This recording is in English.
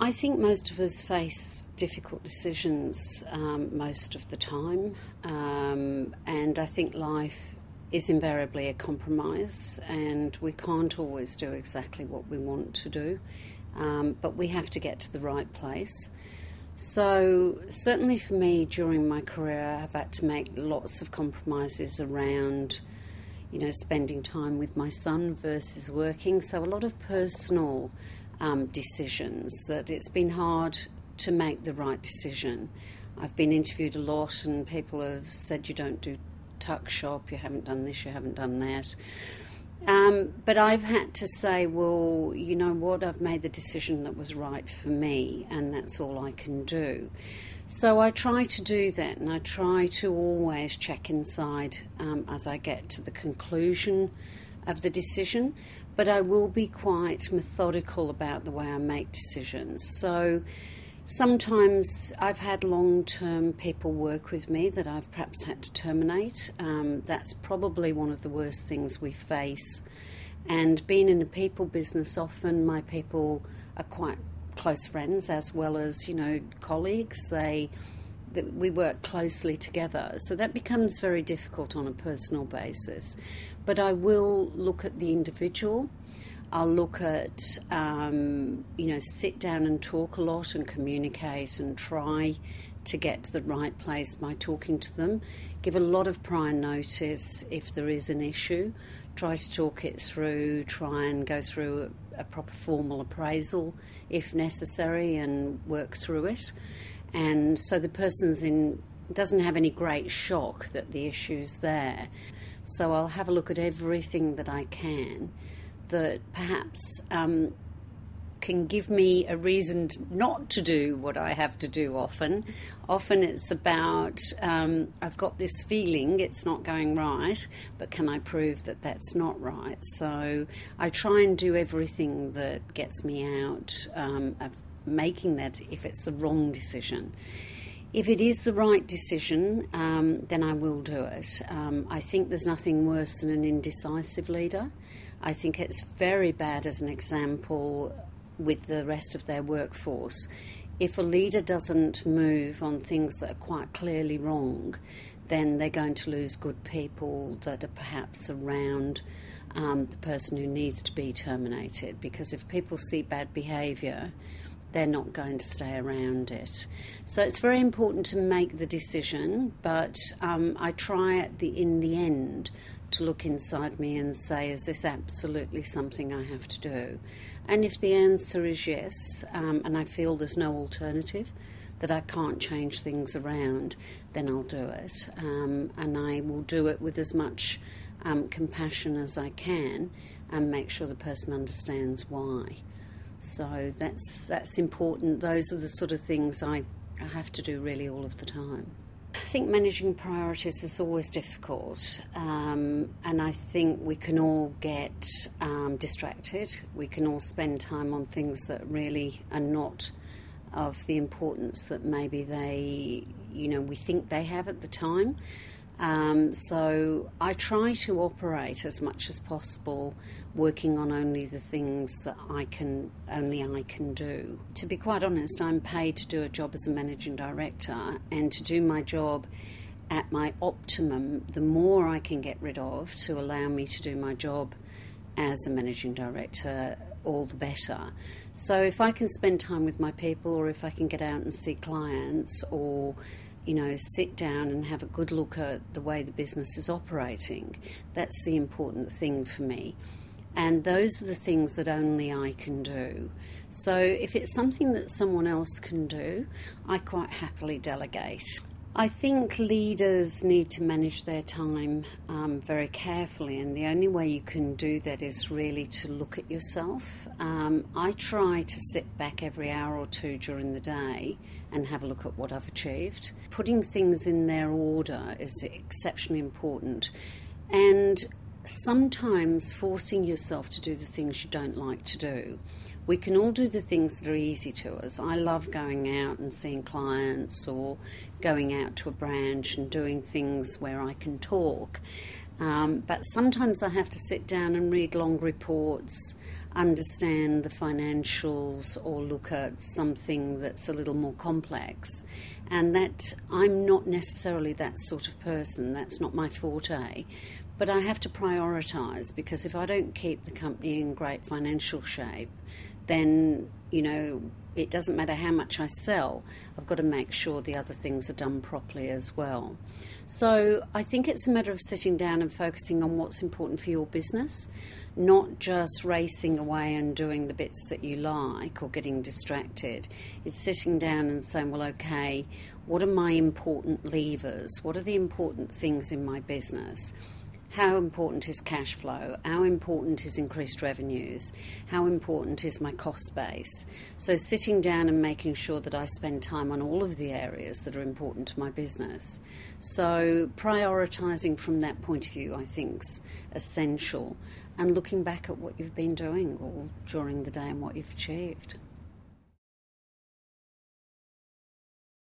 I think most of us face difficult decisions most of the time, and I think life is invariably a compromise, and we can't always do exactly what we want to do, but we have to get to the right place. So certainly for me during my career I've had to make lots of compromises around spending time with my son versus working, so a lot of personal decisions that it's been hard to make the right decision. I've been interviewed a lot and people have said you don't do tuck shop, you haven't done this, you haven't done that. But I've had to say, well, you know what, I've made the decision that was right for me and that's all I can do. So I try to do that, and I try to always check inside as I get to the conclusion of the decision, but I will be quite methodical about the way I make decisions. So sometimes I've had long-term people work with me that I've perhaps had to terminate. That's probably one of the worst things we face. And being in a people business, often my people are quite close friends as well as, colleagues. We work closely together. So that becomes very difficult on a personal basis. But I will look at the individual. I'll look at, sit down and talk a lot and communicate and try to get to the right place by talking to them. Give a lot of prior notice if there is an issue. Try to talk it through, try and go through a proper formal appraisal if necessary and work through it. And so the person's doesn't have any great shock that the issue's there. So I'll have a look at everything that I can that perhaps can give me a reason not to do what I have to do often. Often it's about, I've got this feeling it's not going right, but can I prove that that's not right? So I try and do everything that gets me out of making that if it's the wrong decision. If it is the right decision, then I will do it. I think there's nothing worse than an indecisive leader. I think it's very bad as an example with the rest of their workforce. If a leader doesn't move on things that are quite clearly wrong, then they're going to lose good people that are perhaps around the person who needs to be terminated. Because if people see bad behaviour, they're not going to stay around it. So it's very important to make the decision, but I try in the end to look inside me and say, is this absolutely something I have to do? And if the answer is yes, and I feel there's no alternative, that I can't change things around, then I'll do it. And I will do it with as much compassion as I can and make sure the person understands why. So that's important. Those are the sort of things I have to do really all of the time. I think managing priorities is always difficult, and I think we can all get distracted. We can all spend time on things that really are not of the importance that maybe we think they have at the time. So I try to operate as much as possible working on only the things that only I can do. To be quite honest, I'm paid to do a job as a managing director, and to do my job at my optimum, the more I can get rid of to allow me to do my job as a managing director, all the better. So if I can spend time with my people, or if I can get out and see clients, or sit down and have a good look at the way the business is operating, that's the important thing for me. And those are the things that only I can do. So if it's something that someone else can do, I quite happily delegate. I think leaders need to manage their time very carefully, and the only way you can do that is really to look at yourself. I try to sit back every hour or two during the day and have a look at what I've achieved. Putting things in their order is exceptionally important, and sometimes forcing yourself to do the things you don't like to do We can all do the things that are easy to us. I love going out and seeing clients, or going out to a branch and doing things where I can talk. But sometimes I have to sit down and read long reports, understand the financials, or look at something that's a little more complex. And that I'm not necessarily that sort of person. That's not my forte. But I have to prioritise, because if I don't keep the company in great financial shape, then, it doesn't matter how much I sell. I've got to make sure the other things are done properly as well. So I think it's a matter of sitting down and focusing on what's important for your business, not just racing away and doing the bits that you like or getting distracted. It's sitting down and saying, well, okay, what are my important levers? What are the important things in my business? How important is cash flow? How important is increased revenues? How important is my cost base? So sitting down and making sure that I spend time on all of the areas that are important to my business. So prioritising from that point of view, I think, is essential, and looking back at what you've been doing all during the day and what you've achieved.